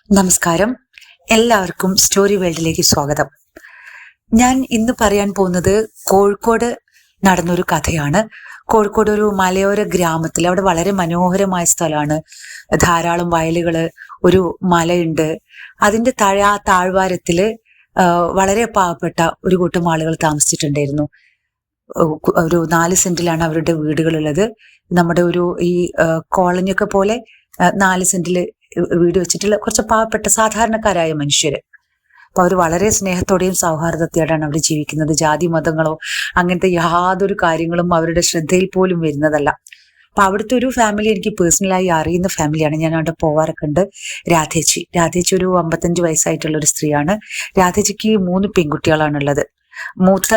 നമസ്കാരം. എല്ലാവർക്കും സ്റ്റോറി വേൾഡിലേക്ക് സ്വാഗതം. ഞാൻ ഇന്ന് പറയാൻ പോകുന്നത് കോഴിക്കോട് നടന്നൊരു കഥയാണ്. കോഴിക്കോട് ഒരു മലയോര ഗ്രാമത്തിൽ, അവിടെ വളരെ മനോഹരമായ സ്ഥലമാണ്. ധാരാളം വയലുകള്, ഒരു മലയുണ്ട്. അതിന്റെ ആ താഴ്വാരത്തില് വളരെ പാവപ്പെട്ട ഒരു കൂട്ടം ആളുകൾ താമസിച്ചിട്ടുണ്ടായിരുന്നു. ഒരു 4 സെന്റിലാണ് അവരുടെ വീടുകളുള്ളത്. നമ്മുടെ ഈ കോളനിയൊക്കെ പോലെ 4 സെന്റില് വീട് വെച്ചിട്ടുള്ള കുറച്ച് പാവപ്പെട്ട സാധാരണക്കാരായ മനുഷ്യര്. അപ്പൊ അവർ വളരെ സ്നേഹത്തോടെയും സൗഹാർദ്ദത്തോടെയാണ് അവർ ജീവിക്കുന്നത്. ജാതി മതങ്ങളോ അങ്ങനത്തെ യാതൊരു കാര്യങ്ങളും അവരുടെ ശ്രദ്ധയിൽ പോലും വരുന്നതല്ല. അപ്പൊ അവിടുത്തെ ഒരു ഫാമിലി എനിക്ക് പേഴ്സണലായി അറിയുന്ന ഫാമിലിയാണ്. ഞാൻ അവിടെ പോവാറൊക്കെ ഉണ്ട്. രാധേച്ചി ഒരു 55 വയസ്സായിട്ടുള്ള ഒരു സ്ത്രീയാണ്. രാധേച്ചിക്ക് 3 പെൺകുട്ടികളാണുള്ളത്. മൂത്ത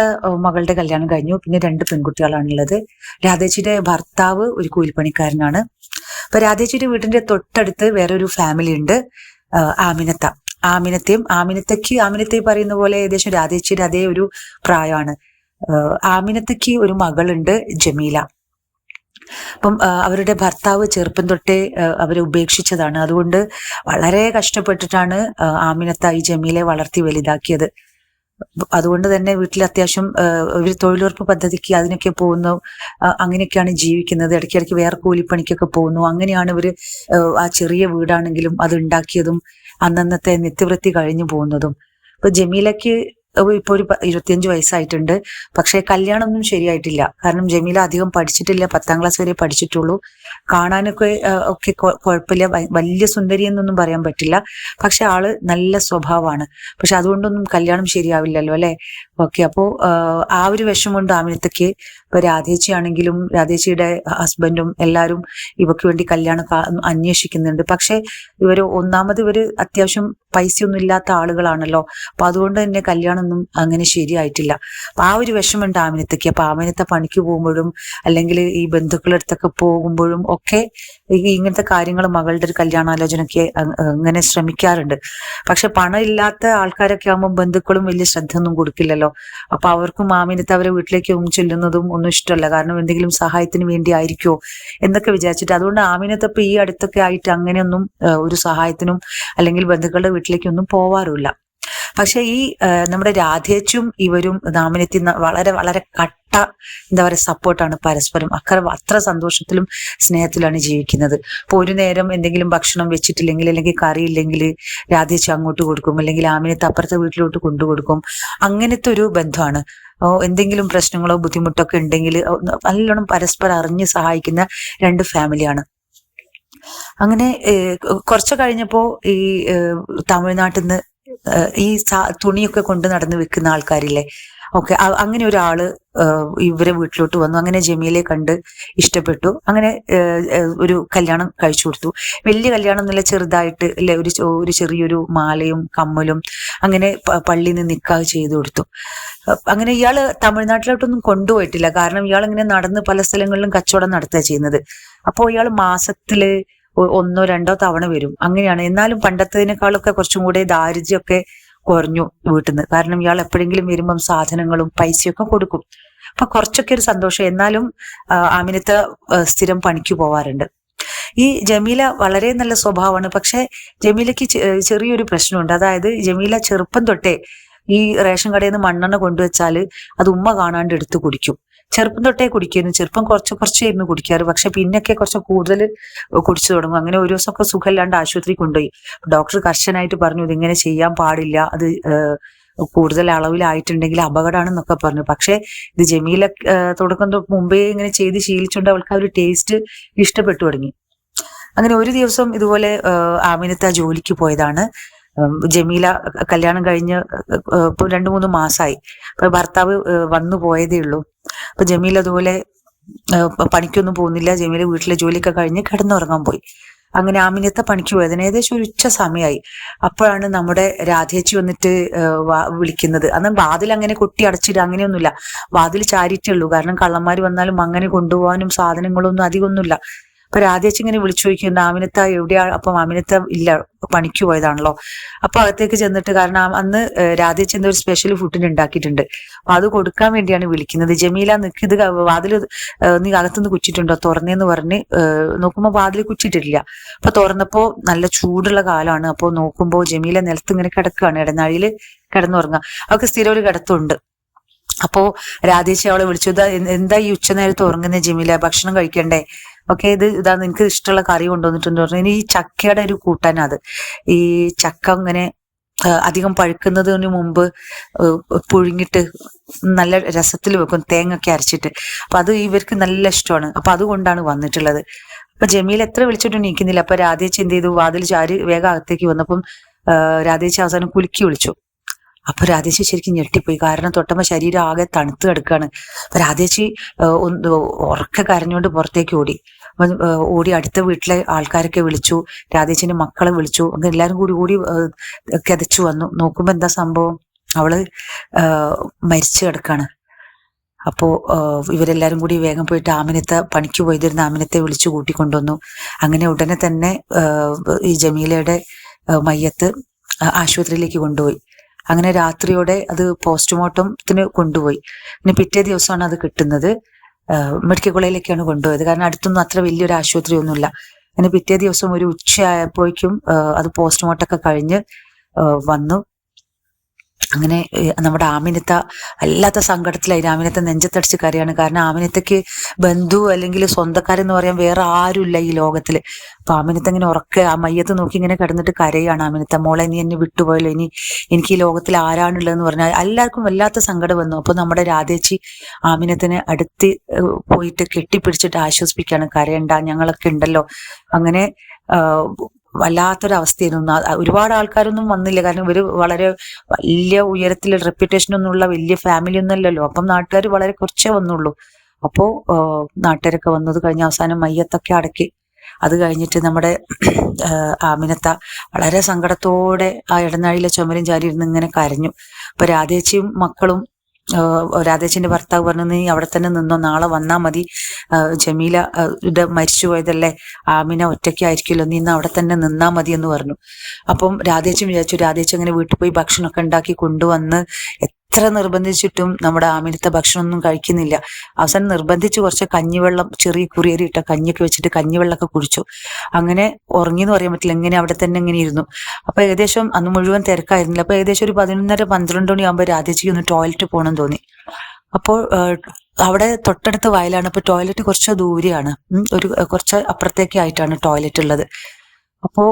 മകളുടെ കല്യാണം കഴിഞ്ഞു. പിന്നെ 2 പെൺകുട്ടികളാണുള്ളത്. രാധേച്ചിയുടെ ഭർത്താവ് ഒരു കൂലിപ്പണിക്കാരനാണ്. അപ്പൊ രാധേച്ചിയുടെ വീടിന്റെ തൊട്ടടുത്ത് വേറൊരു ഫാമിലി ഉണ്ട്, ആമിനത്തെ പറയുന്ന പോലെ ഏകദേശം രാധേച്ചിയുടെ അതേ ഒരു പ്രായമാണ്. ആമിനത്തയ്ക്ക് ഒരു മകളുണ്ട്, ജമീല. അപ്പം അവരുടെ ഭർത്താവ് ചെറുപ്പം തൊട്ടേ അവരെ ഉപേക്ഷിച്ചതാണ്. അതുകൊണ്ട് വളരെ കഷ്ടപ്പെട്ടിട്ടാണ് ആമിനത്ത ഈ ജമീലെ വളർത്തി വലുതാക്കിയത്. അതുകൊണ്ട് തന്നെ വീട്ടിൽ അത്യാവശ്യം ഒരു തൊഴിലുറപ്പ് പദ്ധതിക്ക് അതിനൊക്കെ പോകുന്നു. അങ്ങനെയൊക്കെയാണ് ജീവിക്കുന്നത്. ഇടയ്ക്കിടയ്ക്ക് വേറെ കൂലിപ്പണിക്കൊക്കെ പോകുന്നു. അങ്ങനെയാണ് ഇവര് ആ ചെറിയ വീടാണെങ്കിലും അത് ഉണ്ടാക്കിയതും അന്നന്നത്തെ നിത്യവൃത്തി കഴിഞ്ഞു പോകുന്നതും. ഇപ്പൊ ജമീലയ്ക്ക് ഇപ്പൊ ഒരു 25 വയസ്സായിട്ടുണ്ട്. പക്ഷെ കല്യാണമൊന്നും ശരിയായിട്ടില്ല. കാരണം ജമീല അധികം പഠിച്ചിട്ടില്ല. 10ാം ക്ലാസ് വരെ പഠിച്ചിട്ടുള്ളൂ. കാണാനൊക്കെ കുഴപ്പമില്ല. വലിയ സുന്ദരി എന്നൊന്നും പറയാൻ പറ്റില്ല. പക്ഷെ ആള് നല്ല സ്വഭാവമാണ്. പക്ഷെ അതുകൊണ്ടൊന്നും കല്യാണം ശരിയാവില്ലല്ലോ അല്ലെ. ഓക്കെ, അപ്പോ ആ ഒരു വിഷമമുണ്ട് ആമിനത്തയ്ക്ക്. ഇപ്പൊ രാധേച്ചി ആണെങ്കിലും രാധേച്ചിയുടെ ഹസ്ബൻഡും എല്ലാവരും ഇവർക്ക് വേണ്ടി കല്യാണം അന്വേഷിക്കുന്നുണ്ട്. പക്ഷെ ഇവര് അത്യാവശ്യം പൈസയൊന്നും ഇല്ലാത്ത ആളുകളാണല്ലോ. അപ്പൊ അതുകൊണ്ട് തന്നെ കല്യാണമൊന്നും അങ്ങനെ ശരിയായിട്ടില്ല. അപ്പൊ ആ ഒരു വിഷമുണ്ട് ആമിനത്തയ്ക്ക്. അപ്പൊ ആമിനത്ത പണിക്ക് പോകുമ്പോഴും അല്ലെങ്കിൽ ഈ ബന്ധുക്കളുടെ അടുത്തൊക്കെ പോകുമ്പോഴും ഒക്കെ ഇങ്ങനത്തെ കാര്യങ്ങൾ, മകളുടെ ഒരു കല്യാണാലോചനയ്ക്ക് അങ്ങനെ ശ്രമിക്കാറുണ്ട്. പക്ഷെ പണം ഇല്ലാത്ത ആൾക്കാരൊക്കെ ആകുമ്പോൾ ബന്ധുക്കളും വലിയ ശ്രദ്ധ ഒന്നും കൊടുക്കില്ലല്ലോ. അപ്പൊ അവർക്കും ആമിനത്ത അവരെ വീട്ടിലേക്ക് ചെല്ലുന്നതും ഒന്നും ഇഷ്ടമല്ല. കാരണം എന്തെങ്കിലും സഹായത്തിന് വേണ്ടി ആയിരിക്കോ എന്നൊക്കെ വിചാരിച്ചിട്ട്. അതുകൊണ്ട് ആമിനത്ത ഇപ്പൊ ഈ അടുത്തൊക്കെ ആയിട്ട് അങ്ങനെയൊന്നും ഒരു സഹായത്തിനും അല്ലെങ്കിൽ ബന്ധുക്കളുടെ വീട്ടിലേക്കൊന്നും പോവാറില്ല. പക്ഷെ ഈ നമ്മുടെ രാധേച്ചും ഇവരും ആമിനത്തി വളരെ വളരെ എന്താ പറയുക, സപ്പോർട്ടാണ് പരസ്പരം. അത്ര സന്തോഷത്തിലും സ്നേഹത്തിലാണ് ജീവിക്കുന്നത്. അപ്പൊ ഒരു നേരം എന്തെങ്കിലും ഭക്ഷണം വെച്ചിട്ടില്ലെങ്കിൽ അല്ലെങ്കിൽ കറി ഇല്ലെങ്കിൽ രാധേച്ചു അങ്ങോട്ട് കൊടുക്കും, അല്ലെങ്കിൽ ആമിനത്ത് അപ്പുറത്തെ വീട്ടിലോട്ട് കൊണ്ടുകൊടുക്കും. അങ്ങനത്തെ ഒരു ബന്ധമാണ്. എന്തെങ്കിലും പ്രശ്നങ്ങളോ ബുദ്ധിമുട്ടോ ഒക്കെ ഉണ്ടെങ്കിൽ നല്ലോണം പരസ്പരം അറിഞ്ഞ് സഹായിക്കുന്ന 2 ഫാമിലിയാണ്. അങ്ങനെ കുറച്ച് കഴിഞ്ഞപ്പോ ഈ തമിഴ്നാട്ടിൽ നിന്ന് ഈ തുണിയൊക്കെ കൊണ്ട് നടന്ന് വെക്കുന്ന ആൾക്കാരില്ലേ, ഓക്കെ, അങ്ങനെ ഒരാള് ഇവരെ വീട്ടിലോട്ട് വന്നു. അങ്ങനെ ജമീലെ കണ്ട് ഇഷ്ടപ്പെട്ടു. അങ്ങനെ ഒരു കല്യാണം കഴിച്ചു കൊടുത്തു. വലിയ കല്യാണം എന്നല്ല, ചെറുതായിട്ട് അല്ലെ, ഒരു ചെറിയൊരു മാലയും കമ്മലും അങ്ങനെ പള്ളിയിൽ നിന്ന് നിക്കാഹ് ചെയ്തു കൊടുത്തു. അങ്ങനെ ഇയാള് തമിഴ്നാട്ടിലോട്ടൊന്നും കൊണ്ടുപോയിട്ടില്ല. കാരണം ഇയാൾ ഇങ്ങനെ നടന്ന് പല സ്ഥലങ്ങളിലും കച്ചവടം നടത്തുക ചെയ്യുന്നത്. അപ്പോൾ ഇയാൾ മാസത്തില് 1 2 തവണ വരും. അങ്ങനെയാണ്. എന്നാലും പണ്ടത്തേനേക്കാളൊക്കെ കുറച്ചും കൂടെ ദാരിദ്ര്യമൊക്കെ കുറഞ്ഞു വീട്ടിൽ നിന്ന്. കാരണം ഇയാൾ എപ്പോഴെങ്കിലും വരുമ്പം സാധനങ്ങളും പൈസയൊക്കെ കൊടുക്കും. അപ്പൊ കുറച്ചൊക്കെ ഒരു സന്തോഷം. എന്നാലും ആമിനത്ത് സ്ഥിരം പണിക്ക് പോവാറുണ്ട്. ഈ ജമീല വളരെ നല്ല സ്വഭാവമാണ്. പക്ഷെ ജമീലയ്ക്ക് ചെറിയൊരു പ്രശ്നമുണ്ട്. അതായത് ജമീല ചെറുപ്പം തൊട്ടേ ഈ റേഷൻ കടയിൽ നിന്ന് മണ്ണെണ്ണ കൊണ്ടുവച്ചാല് അത് ഉമ്മ കാണാണ്ട് എടുത്ത് കുടിക്കും. ചെറുപ്പം തൊട്ടേ കുടിക്കുന്നു. ചെറുപ്പം കുറച്ചായിരുന്നു കുടിക്കാറ്. പക്ഷെ പിന്നൊക്കെ കുറച്ച് കൂടുതൽ കുടിച്ചു തുടങ്ങും. അങ്ങനെ ഒരു ദിവസമൊക്കെ സുഖമില്ലാണ്ട് ആശുപത്രി കൊണ്ടുപോയി. ഡോക്ടർ കർശനായിട്ട് പറഞ്ഞു, ഇതിങ്ങനെ ചെയ്യാൻ പാടില്ല, അത് കൂടുതൽ അളവിലായിട്ടുണ്ടെങ്കിൽ അപകടമാണെന്നൊക്കെ പറഞ്ഞു. പക്ഷെ ഇത് ജമീല തുടക്കം മുമ്പേ ഇങ്ങനെ ചെയ്ത് ശീലിച്ചുകൊണ്ട് അവൾക്ക് ആ ഒരു ടേസ്റ്റ് ഇഷ്ടപ്പെട്ടു തുടങ്ങി. അങ്ങനെ ഒരു ദിവസം ഇതുപോലെ ആമിനത്ത ജോലിക്ക് പോയതാണ്. ജമീല കല്യാണം കഴിഞ്ഞ് ഇപ്പൊ 2-3 മാസമായി. അപ്പൊ ഭർത്താവ് വന്നു പോയതേ ഉള്ളൂ. അപ്പൊ ജമീല അതുപോലെ പണിക്കൊന്നും പോകുന്നില്ല. ജമീല വീട്ടിലെ ജോലിയൊക്കെ കഴിഞ്ഞ് കിടന്നുറങ്ങാൻ പോയി. അങ്ങനെ ആമിനത്തെ പണിക്ക് പോയതിന് ഏകദേശം ഒരു ഉച്ച സമയമായി. അപ്പോഴാണ് നമ്മുടെ രാധേച്ചി വന്നിട്ട് വിളിക്കുന്നത്. അന്ന് വാതിൽ അങ്ങനെ കൊട്ടി അടച്ചിട്ട് അങ്ങനെയൊന്നുമില്ല, വാതിൽ ചാരിറ്റേ ഉള്ളൂ. കാരണം കള്ളന്മാര് വന്നാലും അങ്ങനെ കൊണ്ടുപോകാനും സാധനങ്ങളൊന്നും അധികമൊന്നുമില്ല. അപ്പൊ രാധേച്ചി ഇങ്ങനെ വിളിച്ചു ചോദിക്കുന്നുണ്ട് ആമിനത്ത എവിടെയാ. അപ്പം ആമിനത്ത ഇല്ല, പണിക്ക് പോയതാണല്ലോ. അപ്പൊ അകത്തേക്ക് ചെന്നിട്ട്, കാരണം അന്ന് രാധേച്ചി എന്തോ ഒരു സ്പെഷ്യൽ ഫുഡിന് ഉണ്ടാക്കിയിട്ടുണ്ട്, അപ്പൊ അത് കൊടുക്കാൻ വേണ്ടിയാണ് വിളിക്കുന്നത്. ജമീല നിക്ക്, ഇത് വാതില് നീ അകത്തുനിന്ന് കുച്ചിട്ടുണ്ടോ തുറന്നേന്ന് പറഞ്ഞ് നോക്കുമ്പോ വാതിൽ കുച്ചിട്ടില്ല. അപ്പൊ തുറന്നപ്പോ നല്ല ചൂടുള്ള കാലമാണ്. അപ്പൊ നോക്കുമ്പോ ജമീല നിലത്ത് ഇങ്ങനെ കിടക്കുകയാണ്, ഇടനാഴിയില് കിടന്നുറങ്ങുക. അവർക്ക് സ്ഥിരം ഒരു കിടത്തുണ്ട്. അപ്പോ രാധേച്ചി അവളെ വിളിച്ചു, എന്താ ഈ ഉച്ചനേരത്ത് ഉറങ്ങുന്ന ജമീല, ഭക്ഷണം കഴിക്കണ്ടേ? ഓക്കെ, ഇതാ നിനക്ക് ഇഷ്ടമുള്ള കറി കൊണ്ടുവന്നിട്ടുണ്ട് പറഞ്ഞു. ഇനി ഈ ചക്കയുടെ ഒരു കൂട്ടാനാ അത്. ഈ ചക്ക ഇങ്ങനെ അധികം പഴുക്കുന്നതിന് മുമ്പ് പുഴുങ്ങിട്ട് നല്ല രസത്തിൽ വെക്കും, തേങ്ങൊക്കെ അരച്ചിട്ട്. അപ്പൊ അത് ഇവർക്ക് നല്ല ഇഷ്ടമാണ്. അപ്പൊ അതുകൊണ്ടാണ് വന്നിട്ടുള്ളത്. അപ്പൊ ജമീൽ എത്ര വിളിച്ചിട്ടും നീക്കുന്നില്ല. അപ്പൊ രാധേച്ചി എന്ത് ചെയ്തു, വാതിൽ ചാരി വേഗം അകത്തേക്ക് വന്നപ്പം രാധേച്ചി അവസാനം കുലുക്കി വിളിച്ചു. അപ്പൊ രാധേച്ചി ശരിക്കും ഞെട്ടിപ്പോയി, കാരണം തൊട്ടമ്മ ശരീരം ആകെ തണുത്ത് കിടക്കുകയാണ്. അപ്പൊ രാധേച്ചി ഉറക്കെ കരഞ്ഞുകൊണ്ട് പുറത്തേക്ക് ഓടി അടുത്ത വീട്ടിലെ ആൾക്കാരൊക്കെ വിളിച്ചു, രാധേച്ചിന്റെ മക്കളെ വിളിച്ചു. അങ്ങനെ എല്ലാരും കൂടി കിതച്ചു വന്നു. നോക്കുമ്പോ എന്താ സംഭവം, അവള് മരിച്ചു കിടക്കാണ്. അപ്പോ ഇവരെല്ലാരും കൂടി വേഗം പോയിട്ട് ആമിനത്തെ, പണിക്ക് പോയതിരുന്ന ആമിനത്തെ വിളിച്ചു കൂട്ടിക്കൊണ്ടുവന്നു. അങ്ങനെ ഉടനെ തന്നെ ഈ ജമീലയുടെ മയ്യത്ത് ആശുപത്രിയിലേക്ക് കൊണ്ടുപോയി. അങ്ങനെ രാത്രിയോടെ അത് പോസ്റ്റ്മോർട്ടത്തിന് കൊണ്ടുപോയി. പിന്നെ പിറ്റേ ദിവസമാണ് അത് കിട്ടുന്നത്. മെഡിക്കൽ കോളേജിലേക്കാണ് കൊണ്ടുപോയത്, കാരണം അടുത്തൊന്നും അത്ര വലിയൊരു ആശുപത്രി ഒന്നുമില്ല. അങ്ങനെ പിറ്റേ ദിവസം ഒരു ഉച്ചയായപ്പോഴേക്കും അത് പോസ്റ്റ്മോർട്ടം ഒക്കെ കഴിഞ്ഞ് വന്നു. അങ്ങനെ നമ്മുടെ ആമിനത്ത വല്ലാത്ത സങ്കടത്തിലായി. ആമിനത്ത നെഞ്ചത്തടിച്ച് കരയാണ്. കാരണം ആമിനത്തക്ക് ബന്ധു അല്ലെങ്കിൽ സ്വന്തക്കാരെന്ന് പറയാൻ വേറെ ആരുമില്ല ഈ ലോകത്തില്. അപ്പൊ ആമിനത്ത ഇങ്ങനെ ഉറക്കെ ആ മയ്യത്ത് നോക്കി ഇങ്ങനെ കിടന്നിട്ട് കരയാണ്. ആമിനത്ത, മോളെ നീ എന്നെ വിട്ടുപോയല്ലോ, ഇനി എനിക്ക് ഈ ലോകത്തിൽ ആരാണുള്ളതെന്ന് പറഞ്ഞാൽ എല്ലാവർക്കും വല്ലാത്ത സങ്കടം വന്നു. അപ്പൊ നമ്മുടെ രാധേച്ചി ആമിനത്തിനെ അടുത്ത് പോയിട്ട് കെട്ടിപ്പിടിച്ചിട്ട് ആശ്വസിപ്പിക്കുകയാണ്, കരയണ്ട, ഞങ്ങളൊക്കെ ഉണ്ടല്ലോ. അങ്ങനെ വല്ലാത്തൊരവസ്ഥയായിരുന്നു. ഒരുപാട് ആൾക്കാരൊന്നും വന്നില്ല, കാരണം ഇവര് വളരെ വലിയ ഉയരത്തിൽ റെപ്യൂട്ടേഷൻ ഒന്നുമുള്ള വലിയ ഫാമിലി ഒന്നും അല്ലല്ലോ. അപ്പം നാട്ടുകാർ വളരെ കുറച്ചേ വന്നുള്ളൂ. അപ്പോ നാട്ടുകാരൊക്കെ വന്നത് കഴിഞ്ഞ് അവസാനം മയ്യത്തൊക്കെ അടക്കി. അത് കഴിഞ്ഞിട്ട് നമ്മുടെ ആമിനത്ത വളരെ സങ്കടത്തോടെ ആ ഇടനാഴിയിലെ ചുമരും ചാരി ഇരുന്ന് ഇങ്ങനെ കരഞ്ഞു. അപ്പൊ രാധേച്ചിയും മക്കളും, രാധേച്ചിന്റെ ഭർത്താവ് പറഞ്ഞു, നീ അവിടെ തന്നെ നിന്നോ, നാളെ വന്നാ മതി, ജമീല മരിച്ചു പോയതല്ലേ, ആമിന ഒറ്റയ്ക്കായിരിക്കുമല്ലോ, നീ ഇന്ന് അവിടെ തന്നെ നിന്നാ മതി എന്ന് പറഞ്ഞു. അപ്പം രാധേച്ചി വിചാരിച്ചു, രാധേച്ചി അങ്ങനെ വീട്ടിൽ പോയി ഭക്ഷണമൊക്കെ ഉണ്ടാക്കി കൊണ്ടുവന്ന് എത്ര നിർബന്ധിച്ചിട്ടും നമ്മുടെ ആമിനത്തെ ഭക്ഷണമൊന്നും കഴിക്കുന്നില്ല. അവസാനം നിർബന്ധിച്ച് കുറച്ച് കഞ്ഞിവെള്ളം, ചെറിയ കുറിയരിട്ട കഞ്ഞിയൊക്കെ വെച്ചിട്ട് കഞ്ഞിവെള്ളമൊക്കെ കുടിച്ചു. അങ്ങനെ ഉറങ്ങിയെന്ന് പറയാൻ പറ്റില്ല, എങ്ങനെ അവിടെ തന്നെ ഇങ്ങനെ ഇരുന്നു. അപ്പൊ ഏകദേശം അന്ന് മുഴുവൻ തിരക്കായിരുന്നില്ല. അപ്പൊ ഏകദേശം ഒരു 11:30-12 മണിയാകുമ്പോൾ രാധേച്ചിക്ക് ഒന്ന് ടോയ്ലറ്റ് പോകണം തോന്നി. അപ്പോൾ അവിടെ തൊട്ടടുത്ത് വയലാണ്. അപ്പൊ ടോയ്ലറ്റ് കുറച്ച് ദൂരെയാണ്, കുറച്ച് അപ്പുറത്തേക്കായിട്ടാണ് ടോയ്ലറ്റ് ഉള്ളത്. അപ്പോ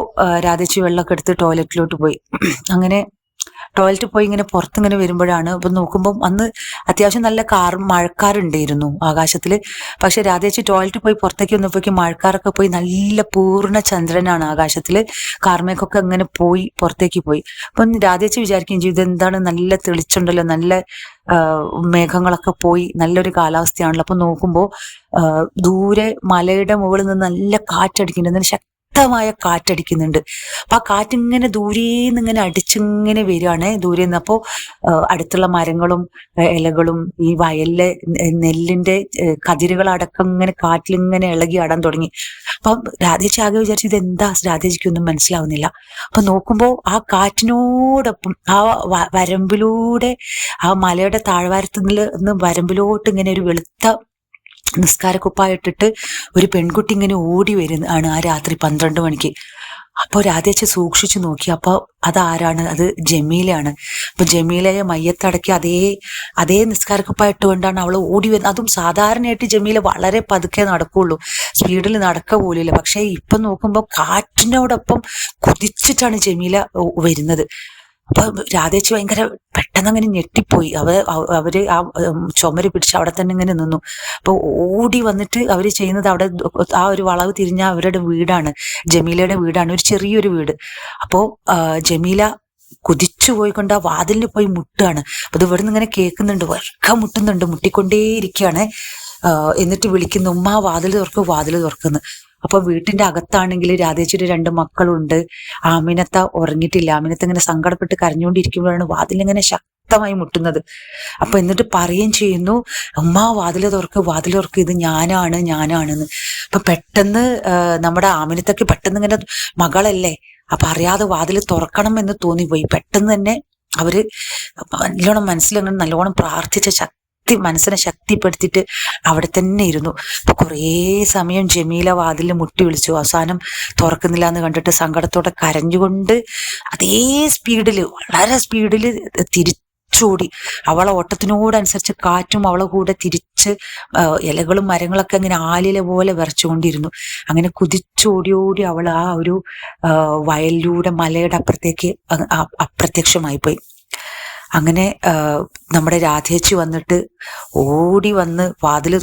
രാധേച്ചി വെള്ളമൊക്കെ എടുത്ത് ടോയ്ലറ്റിലോട്ട് പോയി. അങ്ങനെ ടോയ്ലറ്റിൽ പോയി ഇങ്ങനെ പുറത്തിങ്ങനെ വരുമ്പോഴാണ്, അപ്പൊ നോക്കുമ്പോൾ അന്ന് അത്യാവശ്യം നല്ല മഴക്കാറുണ്ടായിരുന്നു ആകാശത്തില്. പക്ഷെ രാധേച്ചി ടോയ്ലറ്റിൽ പോയി പുറത്തേക്ക് വന്നപ്പോഴേക്കും മഴക്കാരൊക്കെ പോയി, നല്ല പൂർണ്ണ ചന്ദ്രനാണ് ആകാശത്തില്. കാർമേഘമൊക്കെ അങ്ങനെ പോയി പുറത്തേക്ക് പോയി. അപ്പൊ രാധേച്ചി വിചാരിക്കുകയും ചെയ്തു, ഇതെന്താണ് നല്ല തെളിച്ചുണ്ടല്ലോ, നല്ല മേഘങ്ങളൊക്കെ പോയി, നല്ലൊരു കാലാവസ്ഥയാണല്ലോ. അപ്പൊ നോക്കുമ്പോ ദൂരെ മലയുടെ മുകളിൽ നിന്ന് നല്ല കാറ്റടിക്കുന്നുണ്ട്, ശക്തമായ കാറ്റടിക്കുന്നുണ്ട്. അപ്പൊ ആ കാറ്റിങ്ങനെ ദൂരേന്ന് ഇങ്ങനെ അടിച്ചിങ്ങനെ വരികയാണ്, ദൂരേന്ന്. അപ്പോ അടുത്തുള്ള മരങ്ങളും ഇലകളും ഈ വയലിലെ നെല്ലിന്റെ കതിരുകളടക്കം ഇങ്ങനെ കാറ്റിലിങ്ങനെ ഇളകി ആടാൻ തുടങ്ങി. അപ്പൊ രാധേച്ചി ആകെ വിചാരിച്ചു, ഇതെന്താ, രാധേച്ചിക്കൊന്നും മനസ്സിലാവുന്നില്ല. അപ്പൊ നോക്കുമ്പോ ആ കാറ്റിനോടൊപ്പം ആ വരമ്പിലൂടെ, ആ മലയുടെ താഴ്വാരത്തിൽ നിന്ന് വരമ്പിലോട്ട് ഇങ്ങനെ ഒരു വെളുത്ത നിസ്കാരക്കുപ്പായിട്ടിട്ട് ഒരു പെൺകുട്ടി ഇങ്ങനെ ഓടി വരുന്നതാണ് ആ രാത്രി 12 മണിക്ക്. അപ്പോൾ രാധേച്ചി സൂക്ഷിച്ചു നോക്കി. അപ്പൊ അതാരാണ്? അത് ജമീലയാണ്. അപ്പൊ ജമീലയെ മയ്യത്തടക്കി അതേ നിസ്കാരക്കുപ്പായിട്ടുകൊണ്ടാണ് അവൾ ഓടി വരുന്നത്. അതും സാധാരണയായിട്ട് ജമീല വളരെ പതുക്കെ നടക്കുള്ളൂ, സ്പീഡിൽ നടക്ക പോലില്ല. പക്ഷെ ഇപ്പൊ നോക്കുമ്പോൾ കാറ്റിനോടൊപ്പം കുതിച്ചിട്ടാണ് ജമീല വരുന്നത്. അപ്പൊ രാധേച്ചി ഭയങ്കര പെട്ടെന്ന് അങ്ങനെ ഞെട്ടിപ്പോയി. അവര് ആ ചുമര് പിടിച്ച് അവിടെ തന്നെ ഇങ്ങനെ നിന്നു. അപ്പൊ ഓടി വന്നിട്ട് അവര് ചെയ്യുന്നത്, അവിടെ ആ ഒരു വളവ് തിരിഞ്ഞ അവരുടെ വീടാണ്, ജമീലയുടെ വീടാണ്, ഒരു ചെറിയൊരു വീട്. അപ്പോ ജമീല കുതിച്ചു പോയിക്കൊണ്ട് ആ വാതിലിന് പോയി മുട്ടുകയാണ്. അപ്പൊ ഇത് ഇവിടെ നിന്ന് ഇങ്ങനെ കേൾക്കുന്നുണ്ട്, വഴക്ക മുട്ടുന്നുണ്ട്, മുട്ടിക്കൊണ്ടേയിരിക്കുകയാണ്. എന്നിട്ട് വിളിക്കുന്നു, ഉമ്മ വാതിൽ തുറക്കും, വാതിൽ തുറക്കുന്നു. അപ്പൊ വീട്ടിന്റെ അകത്താണെങ്കിൽ രാധേച്ചിയുടെ 2 മക്കളുണ്ട്. ആമിനത്ത ഉറങ്ങിയിട്ടില്ല. ആമിനത്ത ഇങ്ങനെ സങ്കടപ്പെട്ട് കരഞ്ഞുകൊണ്ടിരിക്കുമ്പോഴാണ് വാതിലിങ്ങനെ ശക്തമായി മുട്ടുന്നത്. അപ്പൊ എന്നിട്ട് പറയുകയും ചെയ്യുന്നു, ഉമ്മ വാതില് തുറക്ക്, ഇത് ഞാനാണെന്ന്. അപ്പൊ പെട്ടെന്ന് നമ്മുടെ ആമിനത്തൊക്കെ പെട്ടെന്ന് ഇങ്ങനെ മകളല്ലേ, അപ്പൊ അറിയാതെ വാതില് തുറക്കണം എന്ന് തോന്നിപ്പോയി. പെട്ടെന്ന് തന്നെ അവര് നല്ലോണം മനസ്സിലങ്ങനെ നല്ലോണം പ്രാർത്ഥിച്ച മനസ്സിനെ ശക്തിപ്പെടുത്തിയിട്ട് അവിടെ തന്നെ ഇരുന്നു. അപ്പൊ കുറേ സമയം ജമീല വാതിലിൽ മുട്ടി വിളിച്ചു. അവസാനം തുറക്കുന്നില്ല എന്ന് കണ്ടിട്ട് സങ്കടത്തോടെ കരഞ്ഞുകൊണ്ട് അതേ സ്പീഡില്, വളരെ സ്പീഡില് തിരിച്ചോടി. അവളെ ഓട്ടത്തിനോടനുസരിച്ച് കാറ്റും അവളെ കൂടെ തിരിച്ച് ഇലകളും മരങ്ങളൊക്കെ അങ്ങനെ ആലില പോലെ വിറച്ചുകൊണ്ടിരുന്നു. അങ്ങനെ കുതിച്ചോടി അവൾ ആ ഒരു വയലിലൂടെ മലയുടെ അപ്പുറത്തേക്ക് അപ്രത്യക്ഷമായി പോയി. അങ്ങനെ നമ്മുടെ രാധേച്ചി വന്നിട്ട് ഓടി വന്ന് വാതില്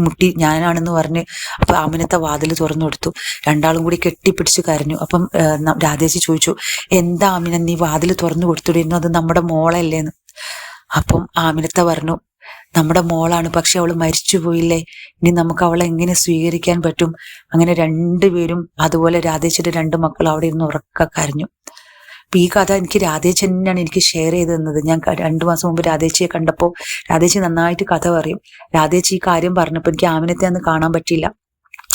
മുട്ടി ഞാനാണെന്ന് പറഞ്ഞ് അപ്പൊ ആമിനത്തെ വാതില് തുറന്നു കൊടുത്തു. രണ്ടാളും കൂടി കെട്ടിപ്പിടിച്ച് കരഞ്ഞു. അപ്പം രാധേച്ചി ചോദിച്ചു, എന്താ ആമിന നീ വാതില് തുറന്നു കൊടുത്തിടുന്നു, അത് നമ്മുടെ മോളല്ലേന്ന്. അപ്പം ആമിനത്തെ പറഞ്ഞു, നമ്മുടെ മോളാണ്, പക്ഷെ അവള് മരിച്ചു പോയില്ലേ, ഇനി നമുക്ക് അവളെ എങ്ങനെ സ്വീകരിക്കാൻ പറ്റും. അങ്ങനെ രണ്ടുപേരും, അതുപോലെ രാധേച്ചിയുടെ 2 മക്കളും അവിടെ ഇരുന്ന് ഉറക്ക കരഞ്ഞു. അപ്പൊ ഈ കഥ എനിക്ക് രാധേച്ചി തന്നെയാണ് എനിക്ക് ഷെയർ ചെയ്ത് തന്നത്. ഞാൻ 2 മാസം മുമ്പ് രാധേച്ചിയെ കണ്ടപ്പോൾ രാധേച്ചി നന്നായിട്ട് കഥ പറയും. രാധേച്ചി ഈ കാര്യം പറഞ്ഞപ്പോൾ എനിക്ക് ആമിനത്തെ അന്ന് കാണാൻ പറ്റിയില്ല.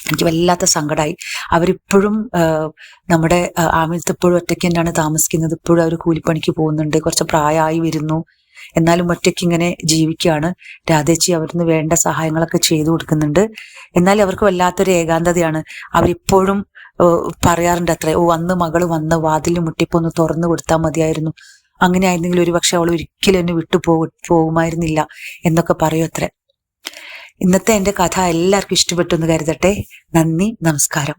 എനിക്ക് വല്ലാത്ത സങ്കടമായി. അവരിപ്പോഴും നമ്മുടെ ആമിനത്ത് ഇപ്പോഴും ഒറ്റയ്ക്ക് തന്നെയാണ് താമസിക്കുന്നത്. ഇപ്പോഴും അവർ കൂലിപ്പണിക്ക് പോകുന്നുണ്ട്. കുറച്ച് പ്രായമായി വരുന്നു, എന്നാലും ഒറ്റയ്ക്ക് ഇങ്ങനെ ജീവിക്കുകയാണ്. രാധേച്ചി അവിടുന്ന് വേണ്ട സഹായങ്ങളൊക്കെ ചെയ്തു കൊടുക്കുന്നുണ്ട്. എന്നാൽ അവർക്ക് വല്ലാത്തൊരു ഏകാന്തതയാണ്. അവരിപ്പോഴും പറയാറുണ്ട് അത്രേ, അന്ന് മകള് വന്ന് വാതിലിന് മുട്ടിപ്പോ ഒന്ന് തുറന്നു കൊടുത്താൽ മതിയായിരുന്നു, അങ്ങനെ ആയിരുന്നെങ്കിൽ ഒരുപക്ഷെ അവൾ ഒരിക്കലും എന്നെ പോകുമായിരുന്നില്ല എന്നൊക്കെ പറയും അത്രേ. ഇന്നത്തെ എൻ്റെ കഥ എല്ലാവർക്കും ഇഷ്ടപ്പെട്ടു എന്ന് കരുതട്ടെ. നന്ദി, നമസ്കാരം.